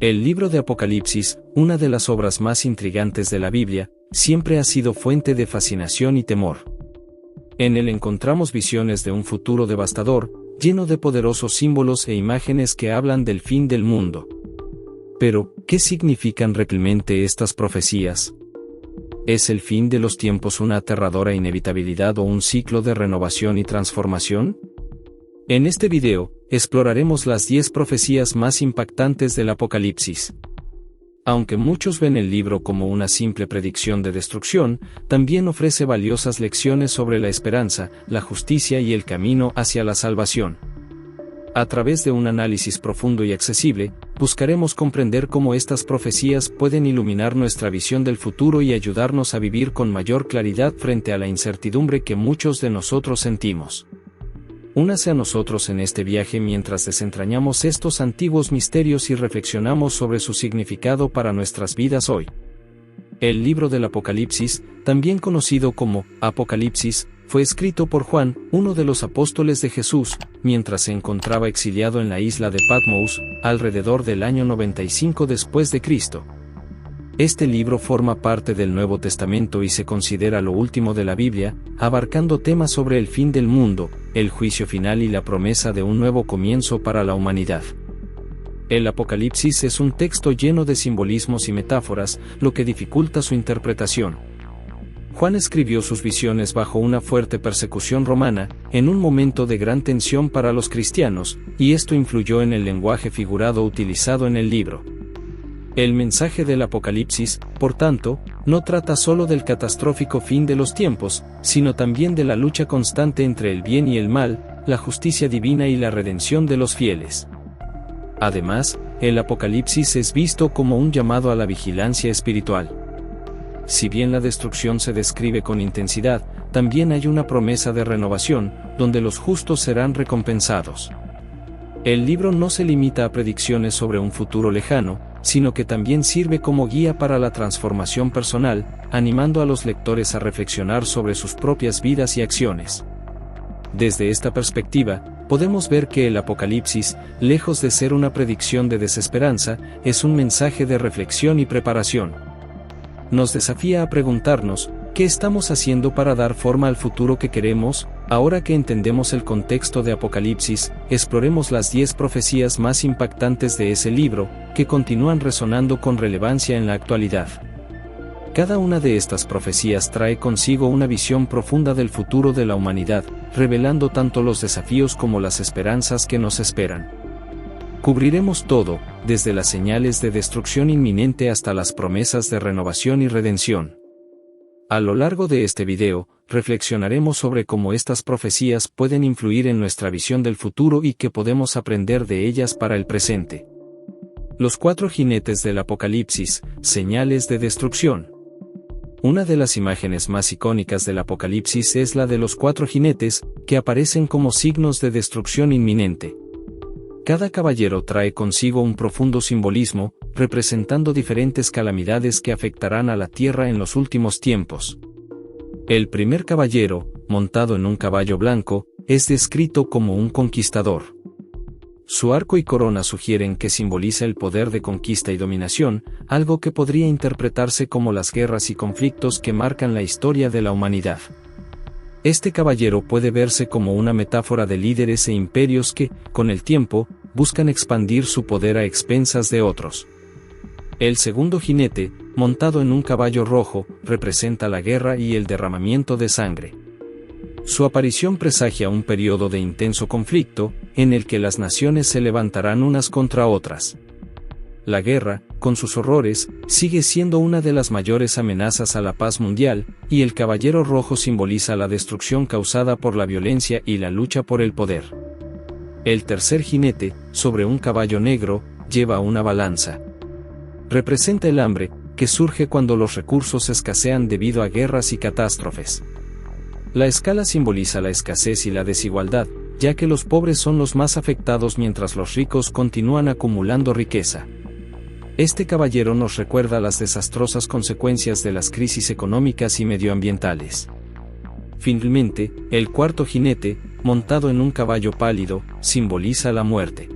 El libro de Apocalipsis, una de las obras más intrigantes de la Biblia, siempre ha sido fuente de fascinación y temor. En él encontramos visiones de un futuro devastador, lleno de poderosos símbolos e imágenes que hablan del fin del mundo. Pero, ¿qué significan realmente estas profecías? ¿Es el fin de los tiempos una aterradora inevitabilidad o un ciclo de renovación y transformación? En este video, exploraremos las 10 profecías más impactantes del Apocalipsis. Aunque muchos ven el libro como una simple predicción de destrucción, también ofrece valiosas lecciones sobre la esperanza, la justicia y el camino hacia la salvación. A través de un análisis profundo y accesible, buscaremos comprender cómo estas profecías pueden iluminar nuestra visión del futuro y ayudarnos a vivir con mayor claridad frente a la incertidumbre que muchos de nosotros sentimos. Únase a nosotros en este viaje mientras desentrañamos estos antiguos misterios y reflexionamos sobre su significado para nuestras vidas hoy. El libro del Apocalipsis, también conocido como Apocalipsis, fue escrito por Juan, uno de los apóstoles de Jesús, mientras se encontraba exiliado en la isla de Patmos, alrededor del año 95 después de Cristo. Este libro forma parte del Nuevo Testamento y se considera lo último de la Biblia, abarcando temas sobre el fin del mundo, el juicio final y la promesa de un nuevo comienzo para la humanidad. El Apocalipsis es un texto lleno de simbolismos y metáforas, lo que dificulta su interpretación. Juan escribió sus visiones bajo una fuerte persecución romana, en un momento de gran tensión para los cristianos, y esto influyó en el lenguaje figurado utilizado en el libro. El mensaje del Apocalipsis, por tanto, no trata solo del catastrófico fin de los tiempos, sino también de la lucha constante entre el bien y el mal, la justicia divina y la redención de los fieles. Además, el Apocalipsis es visto como un llamado a la vigilancia espiritual. Si bien la destrucción se describe con intensidad, también hay una promesa de renovación, donde los justos serán recompensados. El libro no se limita a predicciones sobre un futuro lejano, sino que también sirve como guía para la transformación personal, animando a los lectores a reflexionar sobre sus propias vidas y acciones. Desde esta perspectiva, podemos ver que el Apocalipsis, lejos de ser una predicción de desesperanza, es un mensaje de reflexión y preparación. Nos desafía a preguntarnos, ¿qué estamos haciendo para dar forma al futuro que queremos? Ahora que entendemos el contexto de Apocalipsis, exploremos las 10 profecías más impactantes de ese libro, que continúan resonando con relevancia en la actualidad. Cada una de estas profecías trae consigo una visión profunda del futuro de la humanidad, revelando tanto los desafíos como las esperanzas que nos esperan. Cubriremos todo, desde las señales de destrucción inminente hasta las promesas de renovación y redención. A lo largo de este video, reflexionaremos sobre cómo estas profecías pueden influir en nuestra visión del futuro y qué podemos aprender de ellas para el presente. Los 4 jinetes del Apocalipsis, señales de destrucción. Una de las imágenes más icónicas del Apocalipsis es la de los 4 jinetes, que aparecen como signos de destrucción inminente. Cada caballero trae consigo un profundo simbolismo, representando diferentes calamidades que afectarán a la tierra en los últimos tiempos. El primer caballero, montado en un caballo blanco, es descrito como un conquistador. Su arco y corona sugieren que simboliza el poder de conquista y dominación, algo que podría interpretarse como las guerras y conflictos que marcan la historia de la humanidad. Este caballero puede verse como una metáfora de líderes e imperios que, con el tiempo, buscan expandir su poder a expensas de otros. El segundo jinete, montado en un caballo rojo, representa la guerra y el derramamiento de sangre. Su aparición presagia un periodo de intenso conflicto, en el que las naciones se levantarán unas contra otras. La guerra, con sus horrores, sigue siendo una de las mayores amenazas a la paz mundial, y el caballero rojo simboliza la destrucción causada por la violencia y la lucha por el poder. El tercer jinete, sobre un caballo negro, lleva una balanza. Representa el hambre, que surge cuando los recursos escasean debido a guerras y catástrofes. La escala simboliza la escasez y la desigualdad, ya que los pobres son los más afectados mientras los ricos continúan acumulando riqueza. Este caballero nos recuerda las desastrosas consecuencias de las crisis económicas y medioambientales. Finalmente, el cuarto jinete, montado en un caballo pálido, simboliza la muerte.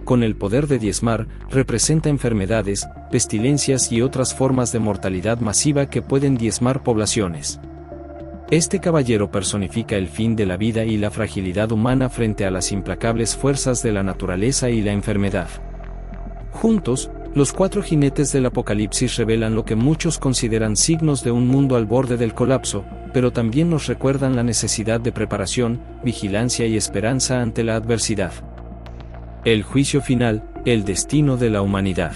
con el poder de diezmar, representa enfermedades, pestilencias y otras formas de mortalidad masiva que pueden diezmar poblaciones. Este caballero personifica el fin de la vida y la fragilidad humana frente a las implacables fuerzas de la naturaleza y la enfermedad. Juntos, los 4 jinetes del Apocalipsis revelan lo que muchos consideran signos de un mundo al borde del colapso, pero también nos recuerdan la necesidad de preparación, vigilancia y esperanza ante la adversidad. El juicio final, el destino de la humanidad.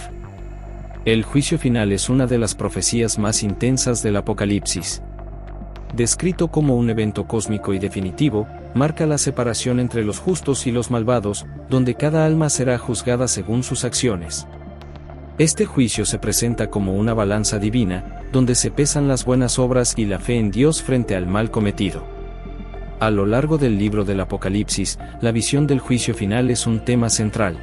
El juicio final es una de las profecías más intensas del Apocalipsis. Descrito como un evento cósmico y definitivo, marca la separación entre los justos y los malvados, donde cada alma será juzgada según sus acciones. Este juicio se presenta como una balanza divina, donde se pesan las buenas obras y la fe en Dios frente al mal cometido. A lo largo del libro del Apocalipsis, la visión del juicio final es un tema central.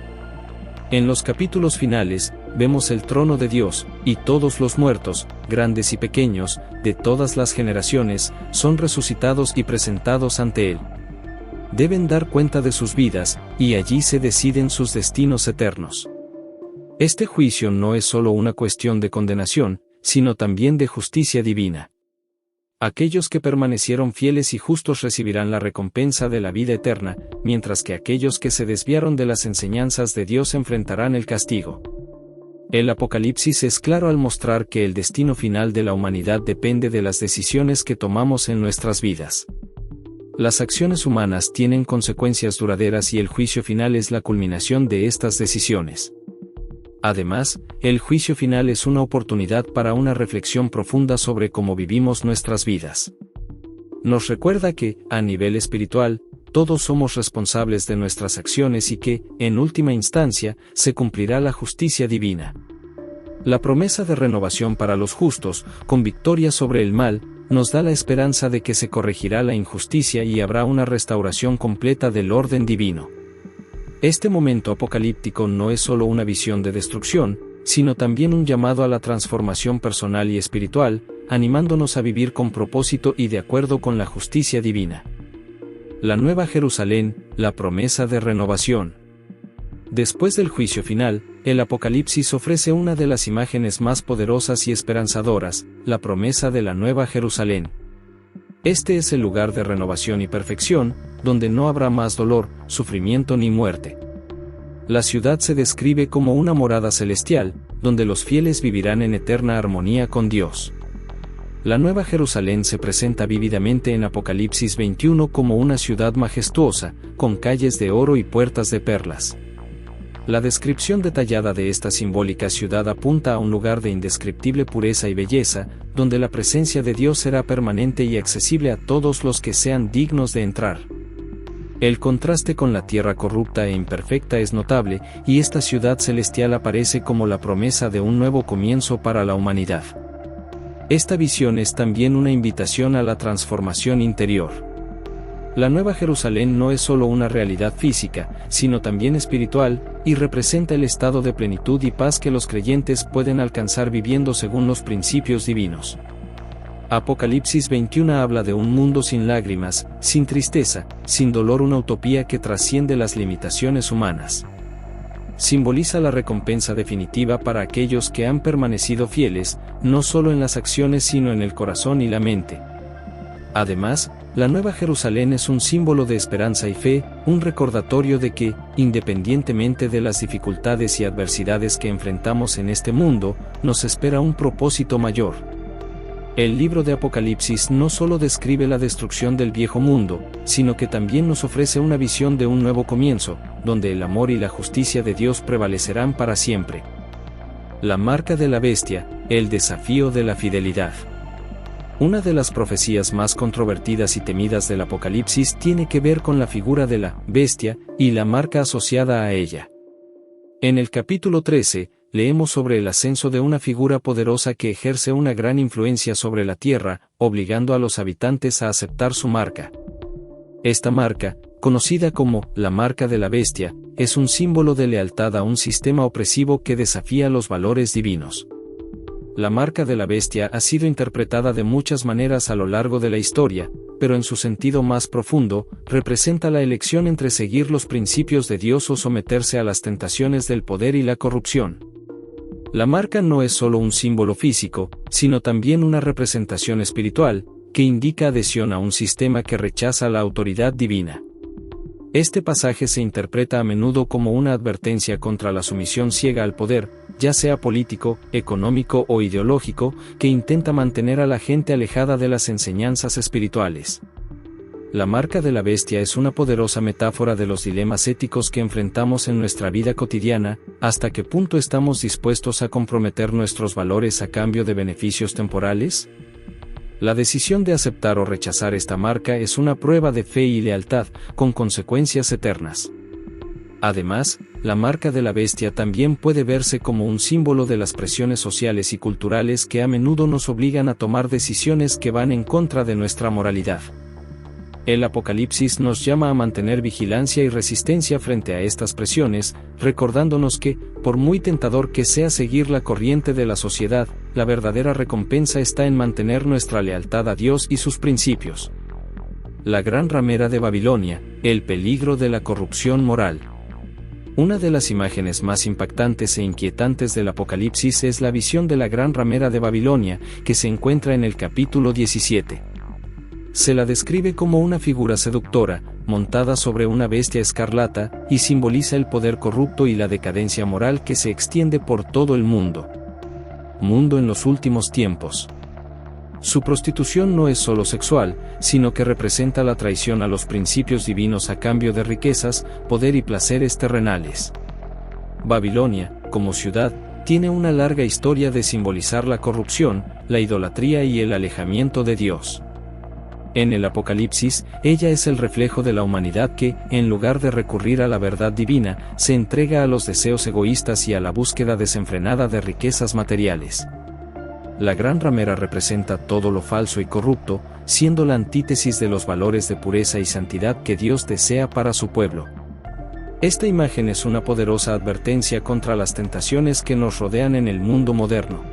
En los capítulos finales, vemos el trono de Dios, y todos los muertos, grandes y pequeños, de todas las generaciones, son resucitados y presentados ante Él. Deben dar cuenta de sus vidas, y allí se deciden sus destinos eternos. Este juicio no es solo una cuestión de condenación, sino también de justicia divina. Aquellos que permanecieron fieles y justos recibirán la recompensa de la vida eterna, mientras que aquellos que se desviaron de las enseñanzas de Dios enfrentarán el castigo. El Apocalipsis es claro al mostrar que el destino final de la humanidad depende de las decisiones que tomamos en nuestras vidas. Las acciones humanas tienen consecuencias duraderas y el juicio final es la culminación de estas decisiones. Además, el juicio final es una oportunidad para una reflexión profunda sobre cómo vivimos nuestras vidas. Nos recuerda que, a nivel espiritual, todos somos responsables de nuestras acciones y que, en última instancia, se cumplirá la justicia divina. La promesa de renovación para los justos, con victoria sobre el mal, nos da la esperanza de que se corregirá la injusticia y habrá una restauración completa del orden divino. Este momento apocalíptico no es solo una visión de destrucción, sino también un llamado a la transformación personal y espiritual, animándonos a vivir con propósito y de acuerdo con la justicia divina. La Nueva Jerusalén, la promesa de renovación. Después del juicio final, el Apocalipsis ofrece una de las imágenes más poderosas y esperanzadoras, la promesa de la Nueva Jerusalén. Este es el lugar de renovación y perfección, donde no habrá más dolor, sufrimiento ni muerte. La ciudad se describe como una morada celestial, donde los fieles vivirán en eterna armonía con Dios. La Nueva Jerusalén se presenta vívidamente en Apocalipsis 21 como una ciudad majestuosa, con calles de oro y puertas de perlas. La descripción detallada de esta simbólica ciudad apunta a un lugar de indescriptible pureza y belleza, donde la presencia de Dios será permanente y accesible a todos los que sean dignos de entrar. El contraste con la tierra corrupta e imperfecta es notable, y esta ciudad celestial aparece como la promesa de un nuevo comienzo para la humanidad. Esta visión es también una invitación a la transformación interior. La Nueva Jerusalén no es solo una realidad física, sino también espiritual, y representa el estado de plenitud y paz que los creyentes pueden alcanzar viviendo según los principios divinos. Apocalipsis 21 habla de un mundo sin lágrimas, sin tristeza, sin dolor, una utopía que trasciende las limitaciones humanas. Simboliza la recompensa definitiva para aquellos que han permanecido fieles, no solo en las acciones sino en el corazón y la mente. Además, la Nueva Jerusalén es un símbolo de esperanza y fe, un recordatorio de que, independientemente de las dificultades y adversidades que enfrentamos en este mundo, nos espera un propósito mayor. El libro de Apocalipsis no solo describe la destrucción del viejo mundo, sino que también nos ofrece una visión de un nuevo comienzo, donde el amor y la justicia de Dios prevalecerán para siempre. La marca de la bestia, el desafío de la fidelidad. Una de las profecías más controvertidas y temidas del Apocalipsis tiene que ver con la figura de la bestia y la marca asociada a ella. En el capítulo 13, leemos sobre el ascenso de una figura poderosa que ejerce una gran influencia sobre la tierra, obligando a los habitantes a aceptar su marca. Esta marca, conocida como la marca de la bestia, es un símbolo de lealtad a un sistema opresivo que desafía los valores divinos. La marca de la bestia ha sido interpretada de muchas maneras a lo largo de la historia, pero en su sentido más profundo, representa la elección entre seguir los principios de Dios o someterse a las tentaciones del poder y la corrupción. La marca no es solo un símbolo físico, sino también una representación espiritual, que indica adhesión a un sistema que rechaza la autoridad divina. Este pasaje se interpreta a menudo como una advertencia contra la sumisión ciega al poder, ya sea político, económico o ideológico, que intenta mantener a la gente alejada de las enseñanzas espirituales. La marca de la bestia es una poderosa metáfora de los dilemas éticos que enfrentamos en nuestra vida cotidiana, hasta qué punto estamos dispuestos a comprometer nuestros valores a cambio de beneficios temporales. La decisión de aceptar o rechazar esta marca es una prueba de fe y lealtad, con consecuencias eternas. Además, la marca de la bestia también puede verse como un símbolo de las presiones sociales y culturales que a menudo nos obligan a tomar decisiones que van en contra de nuestra moralidad. El Apocalipsis nos llama a mantener vigilancia y resistencia frente a estas presiones, recordándonos que, por muy tentador que sea seguir la corriente de la sociedad, la verdadera recompensa está en mantener nuestra lealtad a Dios y sus principios. La gran ramera de Babilonia, el peligro de la corrupción moral. Una de las imágenes más impactantes e inquietantes del Apocalipsis es la visión de la gran ramera de Babilonia, que se encuentra en el capítulo 17. Se la describe como una figura seductora, montada sobre una bestia escarlata, y simboliza el poder corrupto y la decadencia moral que se extiende por todo el mundo en los últimos tiempos. Su prostitución no es solo sexual, sino que representa la traición a los principios divinos a cambio de riquezas, poder y placeres terrenales. Babilonia, como ciudad, tiene una larga historia de simbolizar la corrupción, la idolatría y el alejamiento de Dios. En el Apocalipsis, ella es el reflejo de la humanidad que, en lugar de recurrir a la verdad divina, se entrega a los deseos egoístas y a la búsqueda desenfrenada de riquezas materiales. La gran ramera representa todo lo falso y corrupto, siendo la antítesis de los valores de pureza y santidad que Dios desea para su pueblo. Esta imagen es una poderosa advertencia contra las tentaciones que nos rodean en el mundo moderno.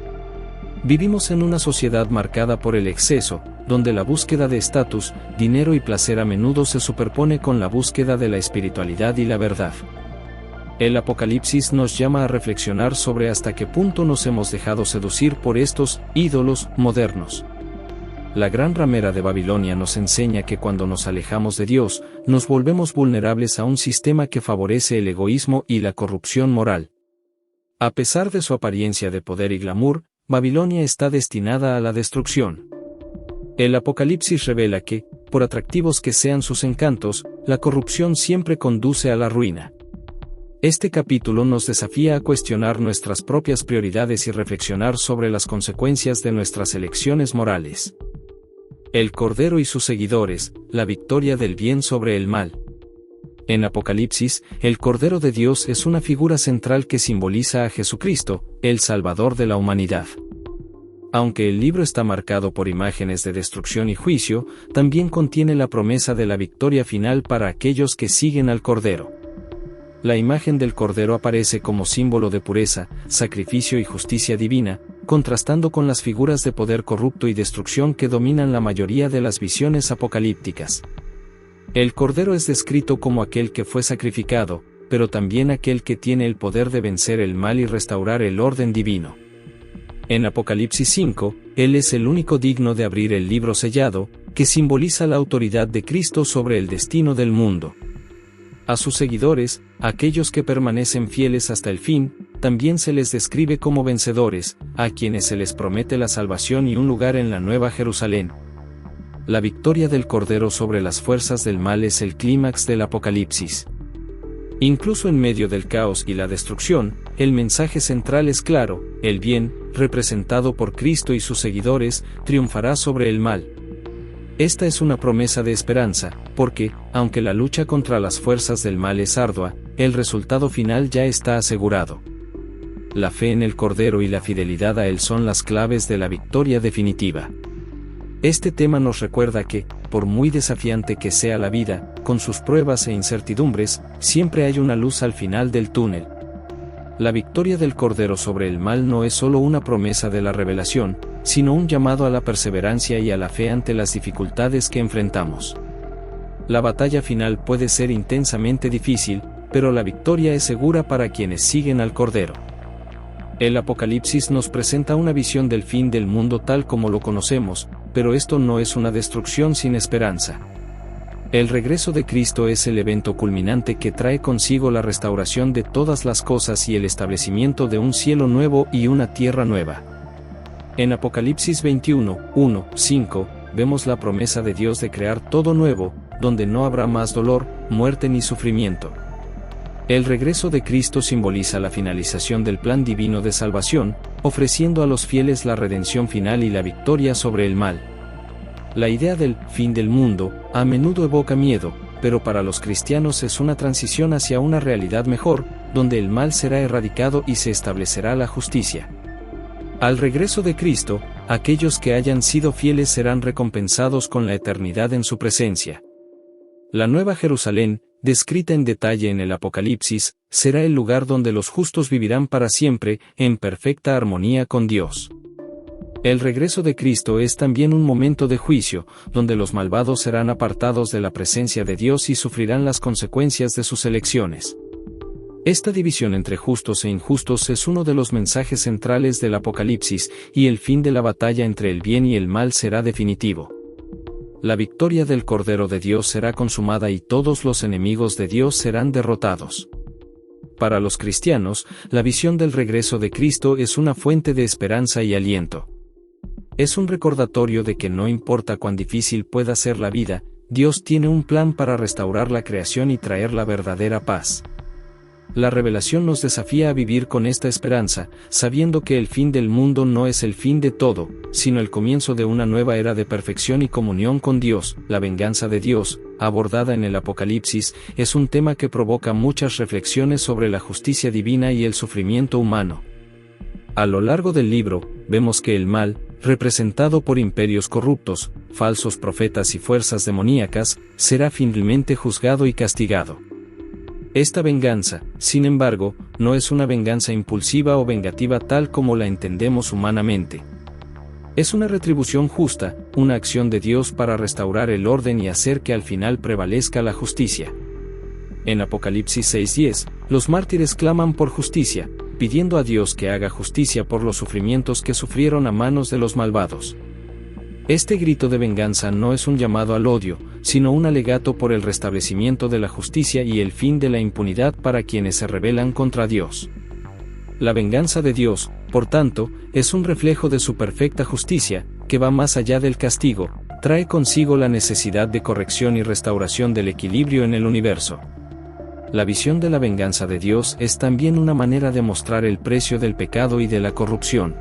Vivimos en una sociedad marcada por el exceso, donde la búsqueda de estatus, dinero y placer a menudo se superpone con la búsqueda de la espiritualidad y la verdad. El Apocalipsis nos llama a reflexionar sobre hasta qué punto nos hemos dejado seducir por estos ídolos modernos. La gran ramera de Babilonia nos enseña que cuando nos alejamos de Dios, nos volvemos vulnerables a un sistema que favorece el egoísmo y la corrupción moral. A pesar de su apariencia de poder y glamour, Babilonia está destinada a la destrucción. El Apocalipsis revela que, por atractivos que sean sus encantos, la corrupción siempre conduce a la ruina. Este capítulo nos desafía a cuestionar nuestras propias prioridades y reflexionar sobre las consecuencias de nuestras elecciones morales. El Cordero y sus seguidores, la victoria del bien sobre el mal. En Apocalipsis, el Cordero de Dios es una figura central que simboliza a Jesucristo, el Salvador de la humanidad. Aunque el libro está marcado por imágenes de destrucción y juicio, también contiene la promesa de la victoria final para aquellos que siguen al Cordero. La imagen del Cordero aparece como símbolo de pureza, sacrificio y justicia divina, contrastando con las figuras de poder corrupto y destrucción que dominan la mayoría de las visiones apocalípticas. El Cordero es descrito como aquel que fue sacrificado, pero también aquel que tiene el poder de vencer el mal y restaurar el orden divino. En Apocalipsis 5, Él es el único digno de abrir el libro sellado, que simboliza la autoridad de Cristo sobre el destino del mundo. A sus seguidores, aquellos que permanecen fieles hasta el fin, también se les describe como vencedores, a quienes se les promete la salvación y un lugar en la Nueva Jerusalén. La victoria del Cordero sobre las fuerzas del mal es el clímax del Apocalipsis. Incluso en medio del caos y la destrucción, el mensaje central es claro: el bien, representado por Cristo y sus seguidores, triunfará sobre el mal. Esta es una promesa de esperanza, porque, aunque la lucha contra las fuerzas del mal es ardua, el resultado final ya está asegurado. La fe en el Cordero y la fidelidad a Él son las claves de la victoria definitiva. Este tema nos recuerda que, por muy desafiante que sea la vida, con sus pruebas e incertidumbres, siempre hay una luz al final del túnel. La victoria del Cordero sobre el mal no es solo una promesa de la revelación, sino un llamado a la perseverancia y a la fe ante las dificultades que enfrentamos. La batalla final puede ser intensamente difícil, pero la victoria es segura para quienes siguen al Cordero. El Apocalipsis nos presenta una visión del fin del mundo tal como lo conocemos, pero esto no es una destrucción sin esperanza. El regreso de Cristo es el evento culminante que trae consigo la restauración de todas las cosas y el establecimiento de un cielo nuevo y una tierra nueva. En Apocalipsis 21, 1, 5, vemos la promesa de Dios de crear todo nuevo, donde no habrá más dolor, muerte ni sufrimiento. El regreso de Cristo simboliza la finalización del plan divino de salvación, ofreciendo a los fieles la redención final y la victoria sobre el mal. La idea del fin del mundo a menudo evoca miedo, pero para los cristianos es una transición hacia una realidad mejor, donde el mal será erradicado y se establecerá la justicia. Al regreso de Cristo, aquellos que hayan sido fieles serán recompensados con la eternidad en su presencia. La Nueva Jerusalén, descrita en detalle en el Apocalipsis, será el lugar donde los justos vivirán para siempre, en perfecta armonía con Dios. El regreso de Cristo es también un momento de juicio, donde los malvados serán apartados de la presencia de Dios y sufrirán las consecuencias de sus elecciones. Esta división entre justos e injustos es uno de los mensajes centrales del Apocalipsis, y el fin de la batalla entre el bien y el mal será definitivo. La victoria del Cordero de Dios será consumada y todos los enemigos de Dios serán derrotados. Para los cristianos, la visión del regreso de Cristo es una fuente de esperanza y aliento. Es un recordatorio de que no importa cuán difícil pueda ser la vida, Dios tiene un plan para restaurar la creación y traer la verdadera paz. La revelación nos desafía a vivir con esta esperanza, sabiendo que el fin del mundo no es el fin de todo, sino el comienzo de una nueva era de perfección y comunión con Dios. La venganza de Dios, abordada en el Apocalipsis, es un tema que provoca muchas reflexiones sobre la justicia divina y el sufrimiento humano. A lo largo del libro, vemos que el mal, representado por imperios corruptos, falsos profetas y fuerzas demoníacas, será finalmente juzgado y castigado. Esta venganza, sin embargo, no es una venganza impulsiva o vengativa tal como la entendemos humanamente. Es una retribución justa, una acción de Dios para restaurar el orden y hacer que al final prevalezca la justicia. En Apocalipsis 6:10, los mártires claman por justicia, pidiendo a Dios que haga justicia por los sufrimientos que sufrieron a manos de los malvados. Este grito de venganza no es un llamado al odio, sino un alegato por el restablecimiento de la justicia y el fin de la impunidad para quienes se rebelan contra Dios. La venganza de Dios, por tanto, es un reflejo de su perfecta justicia, que va más allá del castigo, trae consigo la necesidad de corrección y restauración del equilibrio en el universo. La visión de la venganza de Dios es también una manera de mostrar el precio del pecado y de la corrupción.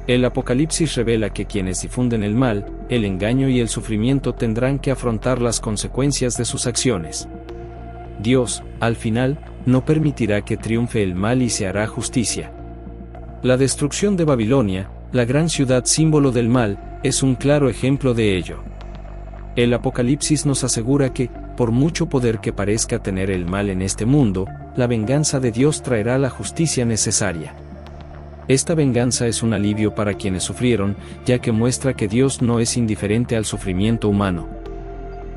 El Apocalipsis revela que quienes difunden el mal, el engaño y el sufrimiento tendrán que afrontar las consecuencias de sus acciones. Dios, al final, no permitirá que triunfe el mal y se hará justicia. La destrucción de Babilonia, la gran ciudad símbolo del mal, es un claro ejemplo de ello. El Apocalipsis nos asegura que, por mucho poder que parezca tener el mal en este mundo, la venganza de Dios traerá la justicia necesaria. Esta venganza es un alivio para quienes sufrieron, ya que muestra que Dios no es indiferente al sufrimiento humano.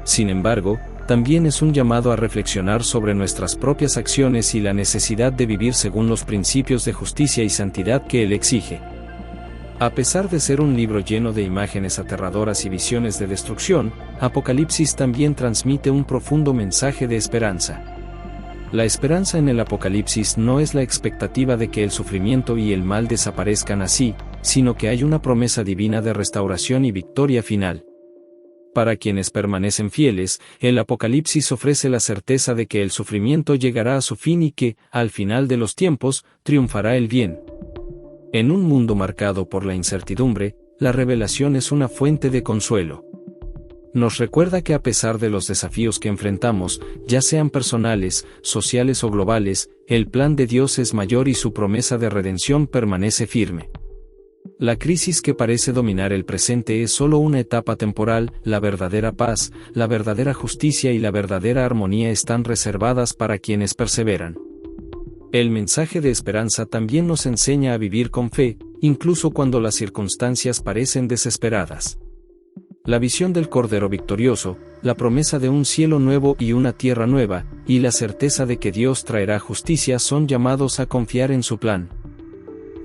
Sin embargo, también es un llamado a reflexionar sobre nuestras propias acciones y la necesidad de vivir según los principios de justicia y santidad que Él exige. A pesar de ser un libro lleno de imágenes aterradoras y visiones de destrucción, Apocalipsis también transmite un profundo mensaje de esperanza. La esperanza en el Apocalipsis no es la expectativa de que el sufrimiento y el mal desaparezcan así, sino que hay una promesa divina de restauración y victoria final. Para quienes permanecen fieles, el Apocalipsis ofrece la certeza de que el sufrimiento llegará a su fin y que, al final de los tiempos, triunfará el bien. En un mundo marcado por la incertidumbre, la revelación es una fuente de consuelo. Nos recuerda que a pesar de los desafíos que enfrentamos, ya sean personales, sociales o globales, el plan de Dios es mayor y su promesa de redención permanece firme. La crisis que parece dominar el presente es solo una etapa temporal, la verdadera paz, la verdadera justicia y la verdadera armonía están reservadas para quienes perseveran. El mensaje de esperanza también nos enseña a vivir con fe, incluso cuando las circunstancias parecen desesperadas. La visión del Cordero victorioso, la promesa de un cielo nuevo y una tierra nueva, y la certeza de que Dios traerá justicia son llamados a confiar en su plan.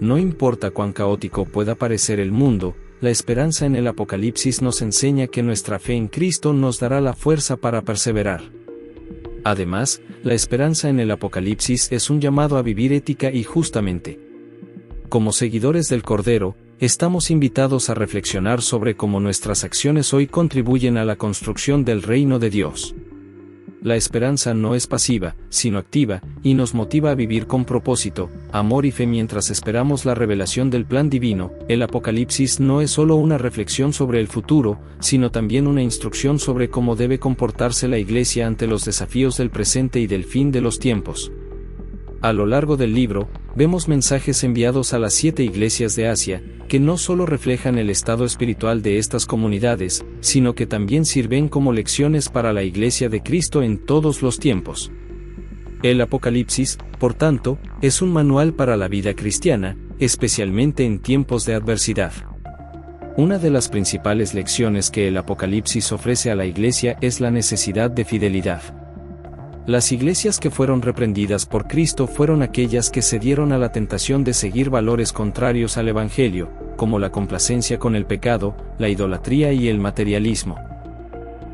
No importa cuán caótico pueda parecer el mundo, la esperanza en el Apocalipsis nos enseña que nuestra fe en Cristo nos dará la fuerza para perseverar. Además, la esperanza en el Apocalipsis es un llamado a vivir ética y justamente. Como seguidores del Cordero, estamos invitados a reflexionar sobre cómo nuestras acciones hoy contribuyen a la construcción del reino de Dios. La esperanza no es pasiva, sino activa, y nos motiva a vivir con propósito, amor y fe mientras esperamos la revelación del plan divino. El Apocalipsis no es solo una reflexión sobre el futuro, sino también una instrucción sobre cómo debe comportarse la Iglesia ante los desafíos del presente y del fin de los tiempos. A lo largo del libro, vemos mensajes enviados a las 7 iglesias de Asia, que no solo reflejan el estado espiritual de estas comunidades, sino que también sirven como lecciones para la Iglesia de Cristo en todos los tiempos. El Apocalipsis, por tanto, es un manual para la vida cristiana, especialmente en tiempos de adversidad. Una de las principales lecciones que el Apocalipsis ofrece a la Iglesia es la necesidad de fidelidad. Las iglesias que fueron reprendidas por Cristo fueron aquellas que cedieron a la tentación de seguir valores contrarios al Evangelio, como la complacencia con el pecado, la idolatría y el materialismo.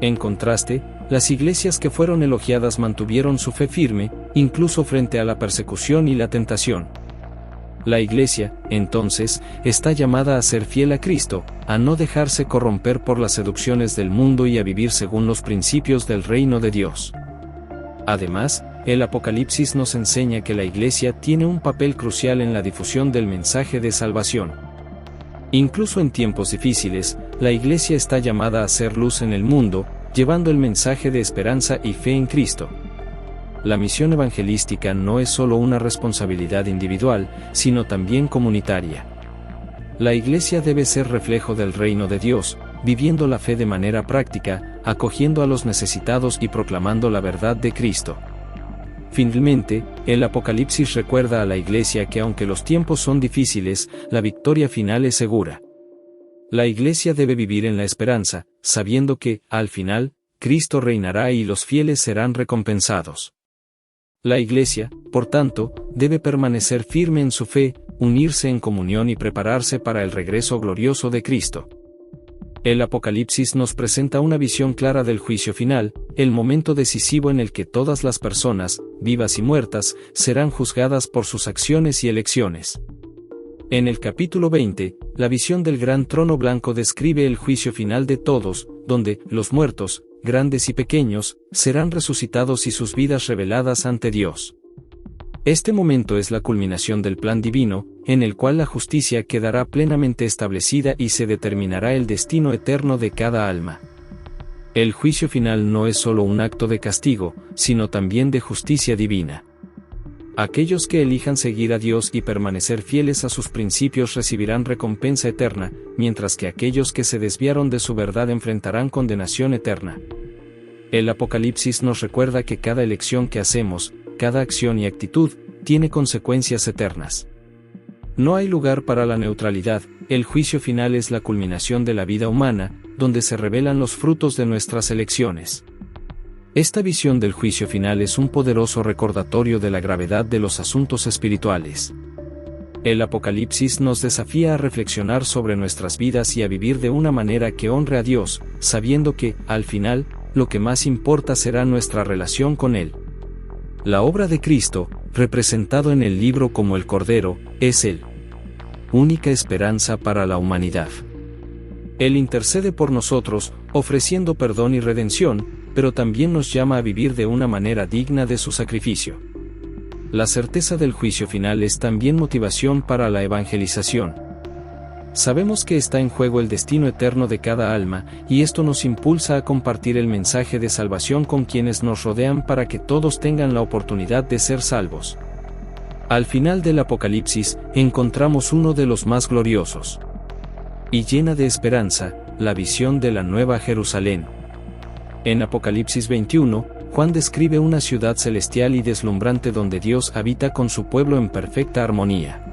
En contraste, las iglesias que fueron elogiadas mantuvieron su fe firme, incluso frente a la persecución y la tentación. La Iglesia, entonces, está llamada a ser fiel a Cristo, a no dejarse corromper por las seducciones del mundo y a vivir según los principios del reino de Dios. Además, el Apocalipsis nos enseña que la Iglesia tiene un papel crucial en la difusión del mensaje de salvación. Incluso en tiempos difíciles, la Iglesia está llamada a ser luz en el mundo, llevando el mensaje de esperanza y fe en Cristo. La misión evangelística no es solo una responsabilidad individual, sino también comunitaria. La Iglesia debe ser reflejo del reino de Dios, viviendo la fe de manera práctica, acogiendo a los necesitados y proclamando la verdad de Cristo. Finalmente, el Apocalipsis recuerda a la Iglesia que aunque los tiempos son difíciles, la victoria final es segura. La Iglesia debe vivir en la esperanza, sabiendo que, al final, Cristo reinará y los fieles serán recompensados. La Iglesia, por tanto, debe permanecer firme en su fe, unirse en comunión y prepararse para el regreso glorioso de Cristo. El Apocalipsis nos presenta una visión clara del juicio final, el momento decisivo en el que todas las personas, vivas y muertas, serán juzgadas por sus acciones y elecciones. En el capítulo 20, la visión del gran trono blanco describe el juicio final de todos, donde los muertos, grandes y pequeños, serán resucitados y sus vidas reveladas ante Dios. Este momento es la culminación del plan divino, en el cual la justicia quedará plenamente establecida y se determinará el destino eterno de cada alma. El juicio final no es solo un acto de castigo, sino también de justicia divina. Aquellos que elijan seguir a Dios y permanecer fieles a sus principios recibirán recompensa eterna, mientras que aquellos que se desviaron de su verdad enfrentarán condenación eterna. El Apocalipsis nos recuerda que cada elección que hacemos, cada acción y actitud, tiene consecuencias eternas. No hay lugar para la neutralidad, el juicio final es la culminación de la vida humana, donde se revelan los frutos de nuestras elecciones. Esta visión del juicio final es un poderoso recordatorio de la gravedad de los asuntos espirituales. El Apocalipsis nos desafía a reflexionar sobre nuestras vidas y a vivir de una manera que honre a Dios, sabiendo que, al final, lo que más importa será nuestra relación con Él. La obra de Cristo, representado en el libro como el Cordero, es la única esperanza para la humanidad. Él intercede por nosotros, ofreciendo perdón y redención, pero también nos llama a vivir de una manera digna de su sacrificio. La certeza del juicio final es también motivación para la evangelización. Sabemos que está en juego el destino eterno de cada alma, y esto nos impulsa a compartir el mensaje de salvación con quienes nos rodean para que todos tengan la oportunidad de ser salvos. Al final del Apocalipsis, encontramos uno de los más gloriosos y llena de esperanza, la visión de la Nueva Jerusalén. En Apocalipsis 21, Juan describe una ciudad celestial y deslumbrante donde Dios habita con su pueblo en perfecta armonía.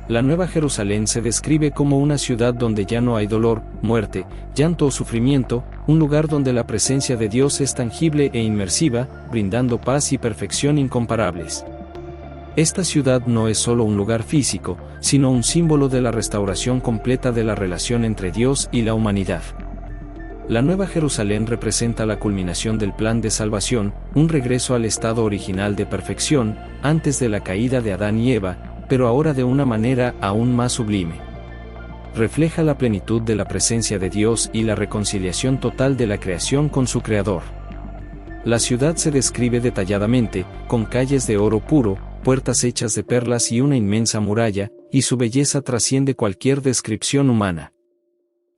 La Nueva Jerusalén se describe como una ciudad donde ya no hay dolor, muerte, llanto o sufrimiento, un lugar donde la presencia de Dios es tangible e inmersiva, brindando paz y perfección incomparables. Esta ciudad no es solo un lugar físico, sino un símbolo de la restauración completa de la relación entre Dios y la humanidad. La Nueva Jerusalén representa la culminación del plan de salvación, un regreso al estado original de perfección, antes de la caída de Adán y Eva, pero ahora de una manera aún más sublime. Refleja la plenitud de la presencia de Dios y la reconciliación total de la creación con su Creador. La ciudad se describe detalladamente, con calles de oro puro, puertas hechas de perlas y una inmensa muralla, y su belleza trasciende cualquier descripción humana.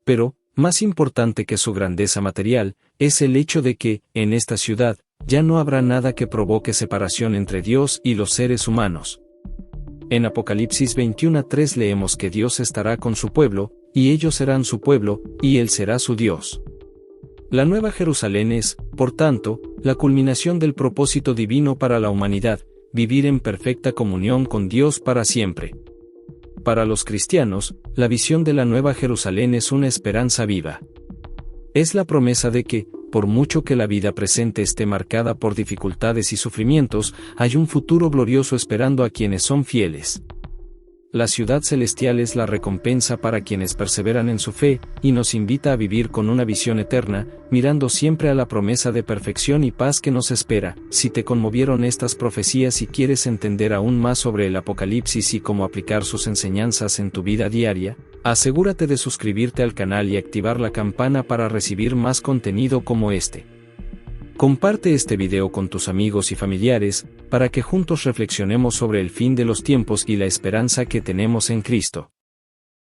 Pero, más importante que su grandeza material, es el hecho de que, en esta ciudad, ya no habrá nada que provoque separación entre Dios y los seres humanos. En Apocalipsis 21:3 leemos que Dios estará con su pueblo, y ellos serán su pueblo, y Él será su Dios. La Nueva Jerusalén es, por tanto, la culminación del propósito divino para la humanidad, vivir en perfecta comunión con Dios para siempre. Para los cristianos, la visión de la Nueva Jerusalén es una esperanza viva. Es la promesa de que, por mucho que la vida presente esté marcada por dificultades y sufrimientos, hay un futuro glorioso esperando a quienes son fieles. La ciudad celestial es la recompensa para quienes perseveran en su fe, y nos invita a vivir con una visión eterna, mirando siempre a la promesa de perfección y paz que nos espera. Si te conmovieron estas profecías y quieres entender aún más sobre el Apocalipsis y cómo aplicar sus enseñanzas en tu vida diaria, asegúrate de suscribirte al canal y activar la campana para recibir más contenido como este. Comparte este video con tus amigos y familiares, para que juntos reflexionemos sobre el fin de los tiempos y la esperanza que tenemos en Cristo.